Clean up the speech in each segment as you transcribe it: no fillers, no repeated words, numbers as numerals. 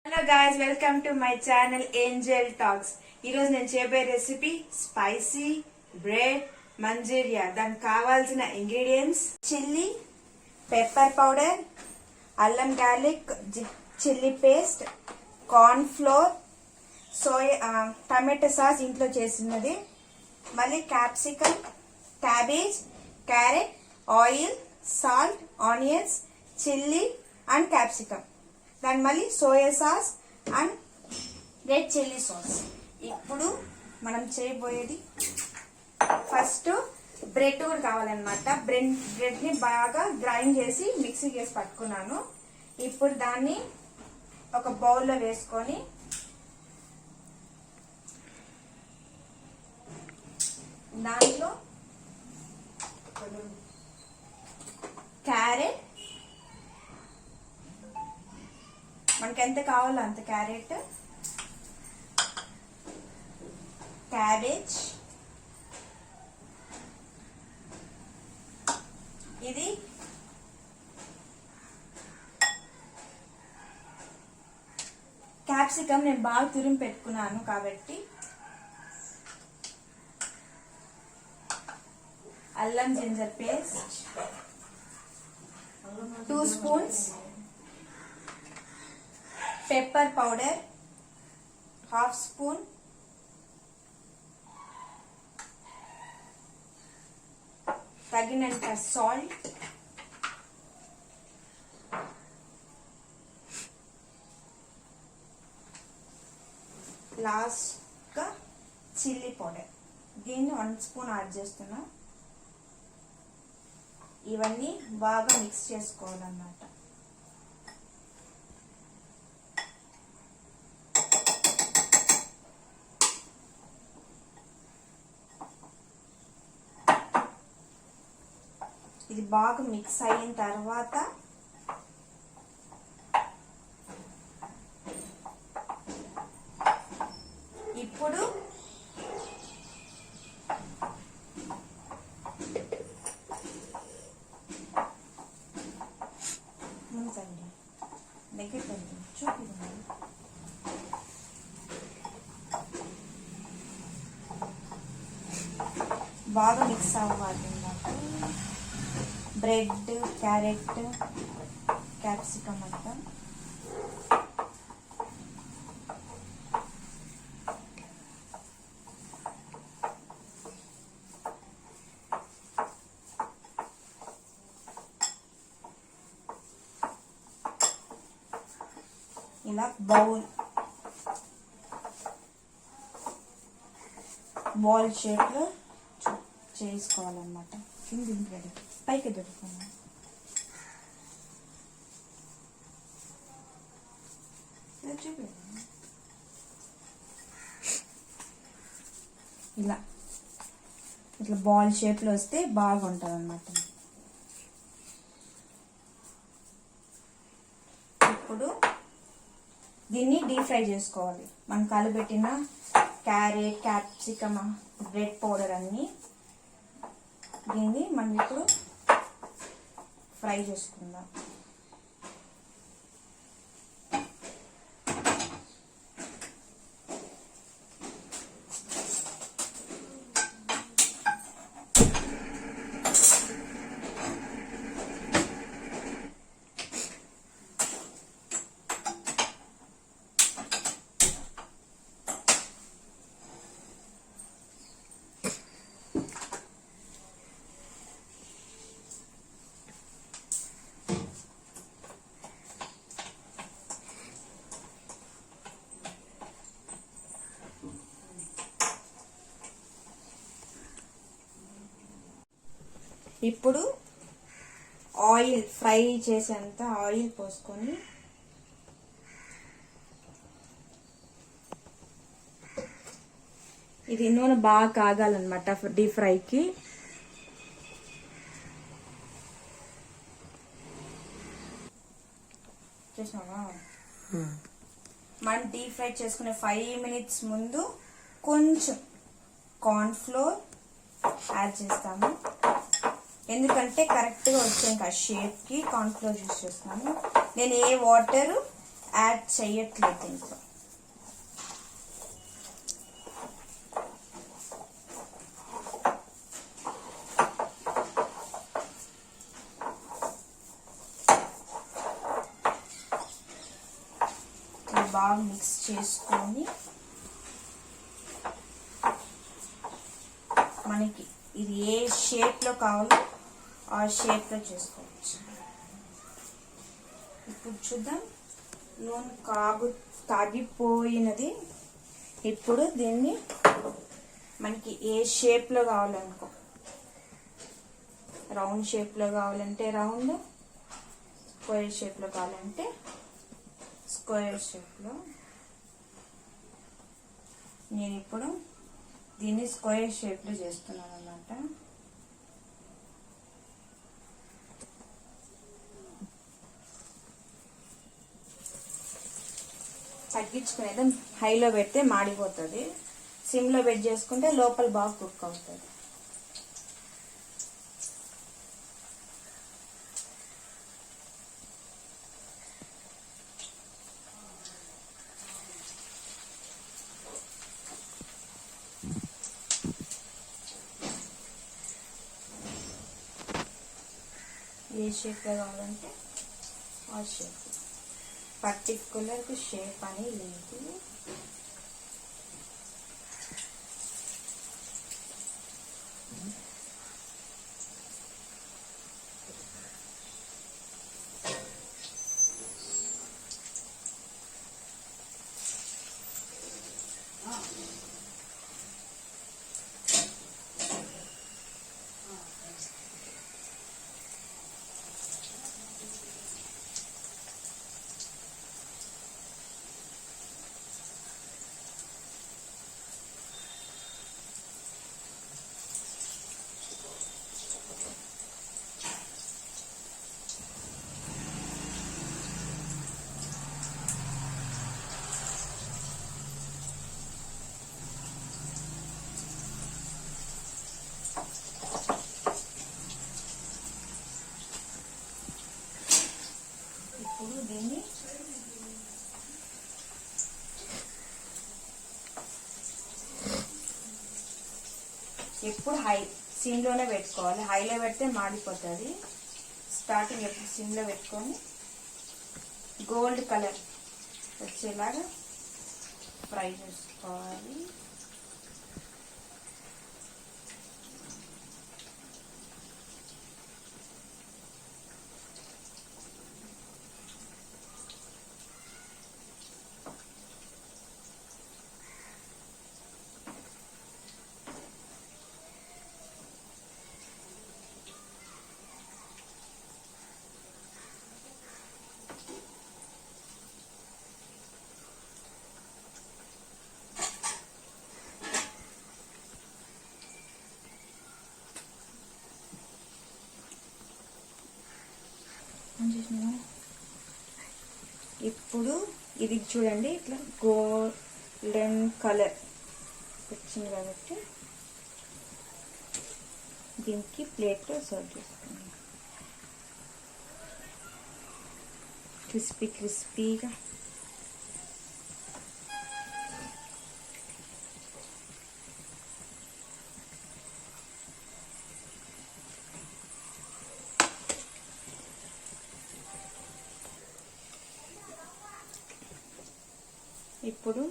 Hello guys, welcome to my channel angel talks. ఈరోజు నేను చేయబోయే రెసిపీ స్పైసీ బ్రెడ్ మంచూరియా. దానికి కావాల్సిన ఇంగ్రీడియంట్స్ చిల్లీ, పెప్పర్ పౌడర్, అల్లం garlic, chilli paste, corn flour, soya tomato sauce ఇంట్లో చేసినది, మళ్ళీ capsicum, cabbage, carrot, oil, salt, onions, chilli and capsicum. దాని మళ్ళీ soya sauce and red chilli sauce. ఇప్పుడు మనం చేయబోయేది ఫస్ట్ బ్రెడ్ కూడా కావాలన్నమాట. బ్రెడ్ని బాగా గ్రైండ్ చేసి మిక్సీ చేసి పట్టుకున్నాను. ఇప్పుడు దాన్ని ఒక బౌల్లో వేసుకొని దాంట్లో క్యారెట్, మనకి ఎంత కావాలో అంత క్యారెట్, క్యాబేజ్, ఇది క్యాప్సికమ్ నేను బాగా తురిమి పెట్టుకున్నాను కాబట్టి, అల్లం ginger paste 2 spoons, pepper powder 1/2 spoon, తగినంత సాల్ట్, లాస్ట్గా చిల్లీ పౌడర్. దీన్ని 1 స్పూన్ యాడ్ చేస్తున్నా. ఇవన్నీ బాగా మిక్స్ చేసుకోవాలన్నమాట. ఇది బాగా మిక్స్ అయిన తర్వాత ఇప్పుడు దగ్గర చూపి బాగా మిక్స్ అవ్వాలి. బ్రెడ్, క్యారెట్, క్యాప్సికమ్ అంతా ఇలా బాల్ షేప్లో చేసుకోవాలన్నమాట. కింది పైకి దొరుకుతుంది. ఇలా ఇట్లా బాల్ షేప్లో వస్తే బాగుంటుంది అన్నమాట. ఇప్పుడు దీన్ని డీప్ ఫ్రై చేసుకోవాలి. మనం కలబెట్టిన క్యారెట్, క్యాప్సికమ్, బ్రెడ్ పౌడర్ అన్నీ దీన్ని మనం ఇప్పుడు ఫ్రై చేసుకుందాం. ఇప్పుడు ఆయిల్, ఫ్రై చేసేంత ఆయిల్ పోసుకొని ఇది నూనె బాగా కాగాలన్నమాట డీప్ ఫ్రైకి. చూసావా, మనం డీప్ ఫ్రై చేసుకునే 5 మినిట్స్ ముందు కొంచెం కార్న్ ఫ్లోర్ యాడ్ చేస్తాము. ఎందుకంటే కరెక్ట్గా వచ్చే ఇంకా షేప్కి కార్న్ ఫ్లోర్ యూస్ చేస్తున్నాను. నేను ఏ వాటర్ యాడ్ చేయట్లేదు దీంట్లో. బాగా మిక్స్ చేసుకొని మనకి ఇది ఏ షేప్లో కావాలో ఆ షేప్లో చేసుకోవచ్చు. ఇప్పుడు చూద్దాం. నూనె కాగిపోయినది. ఇప్పుడు దీన్ని మనకి ఏ షేప్లో కావాలనుకో, రౌండ్ షేప్లో కావాలంటే రౌండ్, స్క్వేర్ షేప్లో కావాలంటే స్క్వేర్ షేప్లో. నేను ఇప్పుడు దీన్ని స్క్వేర్ షేప్లో చేస్తున్నాను అన్నమాట. తగ్గించుకునేది హైలో పెడితే మాడిపోతుంది, సిమ్లో పెట్టి చేసుకుంటే లోపల బాగా కుక్ అవుతుంది. ఏ షేప్లో కావాలంటే ఆ షేప్, పర్టికులర్ షేప్ అని లేదు. దీన్ని ఎప్పుడు సిమ్లోనే పెట్టుకోవాలి. హైలో పెడితే మాడిపోతుంది. స్టార్టింగ్ ఎప్పుడు సిమ్లో పెట్టుకొని గోల్డ్ కలర్ వచ్చేలాగా ఫ్రై చేసుకోవాలి. ఇప్పుడు ఇది చూడండి, ఇట్లా గోల్డెన్ కలర్ వచ్చింది కాబట్టి దీనికి ప్లేట్లో సర్వ్ చేసుకున్నాం. క్రిస్పీగా ఇప్పుడు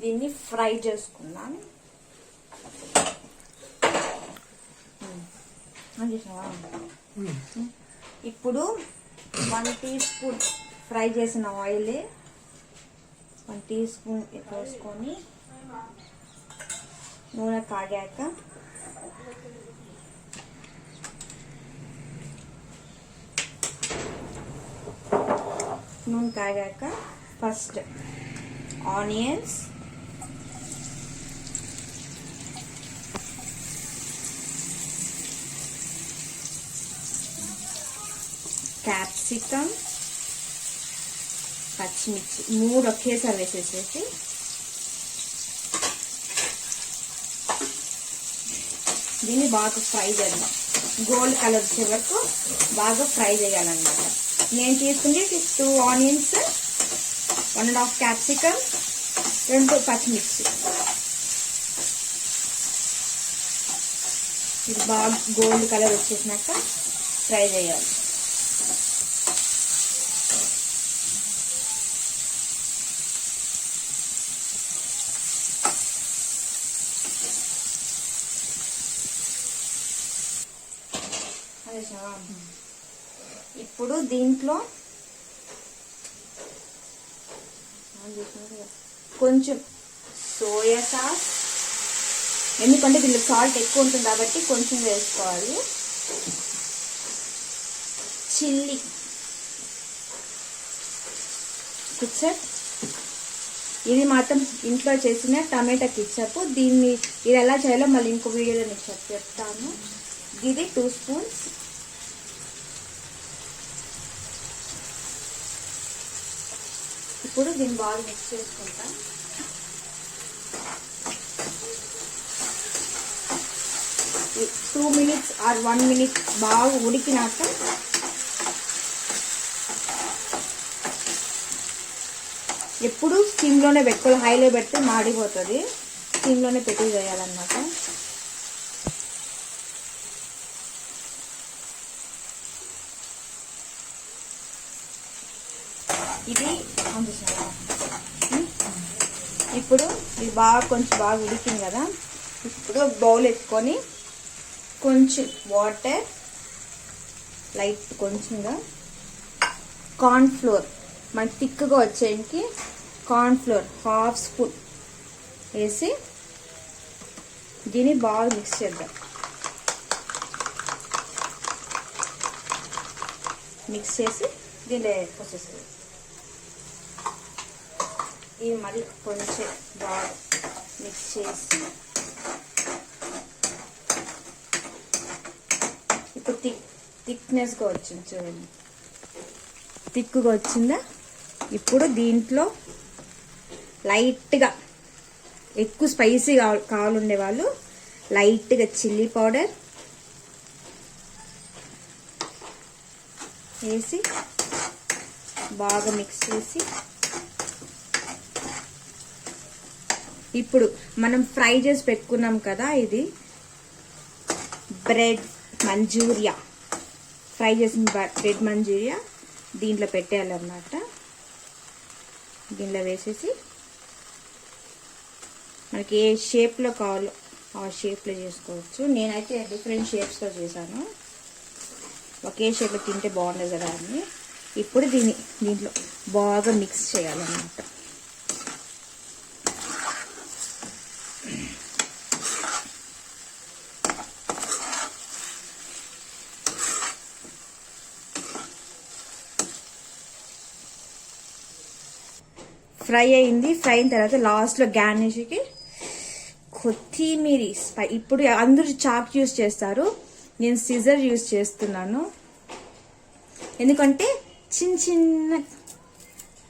దీన్ని ఫ్రై చేసుకుందాం. ఇప్పుడు 1 టీ స్పూన్ ఫ్రై చేసిన ఆయిల్ 1 టీ స్పూన్ పోసుకొని నూనె కాగాక ఫస్ట్ ఆనియన్స్, క్యాప్సికమ్, పచ్చిమిర్చి 3 ఒకేసారి వేసేసేసి దీన్ని బాగా ఫ్రై చేద్దాం. గోల్డ్ కలర్ వచ్చే వరకు బాగా ఫ్రై చేయాలన్నమాట. నేను తీసుకుంటే 2 ఆనియన్స్, 1.5 క్యాప్సికమ్, 2 పచ్చిమిర్చి. ఇది బాగా గోల్డ్ కలర్ వచ్చేసినాక ఫ్రై చేయాలి. ఇప్పుడు దీంట్లో కొంచెం సోయా సాస్, ఎందుకంటే దీనిలో సాల్ట్ ఎక్కువ ఉంటుంది కాబట్టి కొంచెం వేసుకోవాలి. చిల్లీ కిచప్, ఇది మాత్రం ఇంట్లో చేసిన టమాటా కిచప్. దీన్ని ఇది ఎలా చేయాలో మళ్ళీ ఇంకో వీడియోలో నేను చెప్తాను. ఇది 2 స్పూన్స్. ఇప్పుడు దీన్ని బాగా మిక్స్ చేసుకుంటాం. ఈ 2 minutes ఆర్ 1 minute బాగా ఉడికినాక ఎప్పుడు స్టీమ్లోనే పెట్టుకోవాలి. హైలో పెడితే మాడిపోతుంది. స్టీమ్లోనే పెట్టి వేయాలన్నమాట. ఇది ఇప్పుడు ఇది కొంచెం బాగా ఉడికింది కదా. ఇప్పుడు ఒక బౌల్ ఎత్తుకొని కొంచెం వాటర్, లైట్ కొంచెంగా కార్న్ ఫ్లోర్, మనకి థిక్గా వచ్చేకి కార్న్ ఫ్లోర్ 1/2 స్పూన్ వేసి దీన్ని బాగా మిక్స్ చేద్దాం. మిక్స్ చేసి దీనిలో వచ్చేస్తుంది. ఇది మరి కొంచెం బాగా మిక్స్ చేసి ఇప్పుడు థిక్నెస్గా వచ్చింది చూడండి. థిక్గా వచ్చిందా? ఇప్పుడు దీంట్లో లైట్గా, ఎక్కువ స్పైసీ కావాలండే వాళ్ళు లైట్గా చిల్లీ పౌడర్ వేసి బాగా మిక్స్ చేసి ఇప్పుడు మనం ఫ్రై చేసి పెట్టుకున్నాం కదా, ఇది బ్రెడ్ మంచూరియా, ఫ్రై చేసిన బ్రెడ్ మంచూరియా దీంట్లో పెట్టేయాలన్నమాట. దీంట్లో వేసేసి మనకి ఏ షేప్లో కావాలో ఆ షేప్లో చేసుకోవచ్చు. నేనైతే డిఫరెంట్ షేప్స్లో చేశాను. ఒకే షేప్లో తింటే బాగుండదు కదా అని. ఇప్పుడు దీంట్లో బాగా మిక్స్ చేయాలన్నమాట. ఫ్రై అయింది. ఫ్రై అయిన తర్వాత లాస్ట్లో గార్నిష్కి కొత్తిమీర. ఇప్పుడు అందరూ చాక్ యూస్ చేస్తారు, నేను సిజర్ యూస్ చేస్తున్నాను. ఎందుకంటే చిన్న చిన్న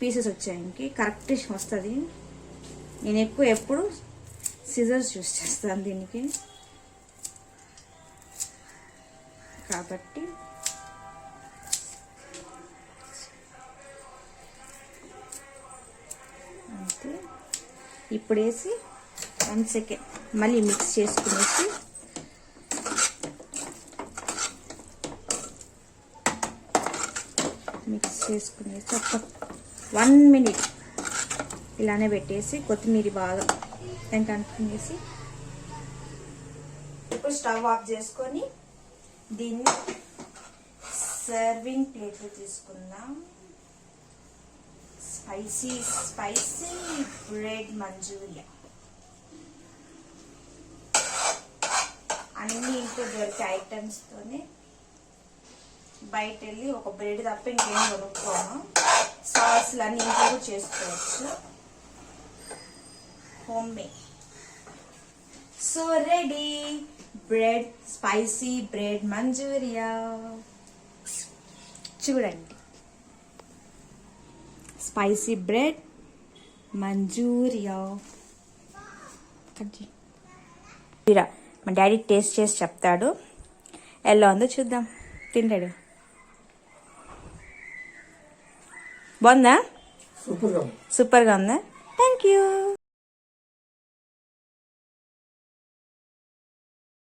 పీసెస్ వచ్చాయి, కరెక్ట్ వస్తుంది. నేను ఎప్పుడు సిజర్స్ యూస్ చేస్తాను దీనికి కాబట్టి. అంతే. ఇప్పుడు వేసి 1 సెకండ్ మళ్ళీ మిక్స్ చేసుకునేసి ఒక 1 minute ఇలానే పెట్టేసి కొత్తిమీర బాగా కనుక్కునేసి ఇప్పుడు స్టవ్ ఆఫ్ చేసుకొని దీన్ని సర్వింగ్ ప్లేట్లో తీసుకుందాం. Spicy bread manchurian. అన్ని ఇంట్లో దొరికే ఐటమ్స్తోనే, బయట వెళ్ళి ఒక బ్రెడ్ తప్ప ఇంకేం కొనుక్కోను. సాస్లు అన్ని ఇంట్లో కూడా చేసుకోవచ్చు, home made. So ready bread, spicy bread manchurian. చూడండి, స్పైసీ బ్రెడ్ మంచూరియా. మా డాడీ టేస్ట్ చేసి చెప్తాడు ఎలా ఉందో చూద్దాం. తింటాడు. బాగుందా? సూపర్గా ఉందా? Thank you.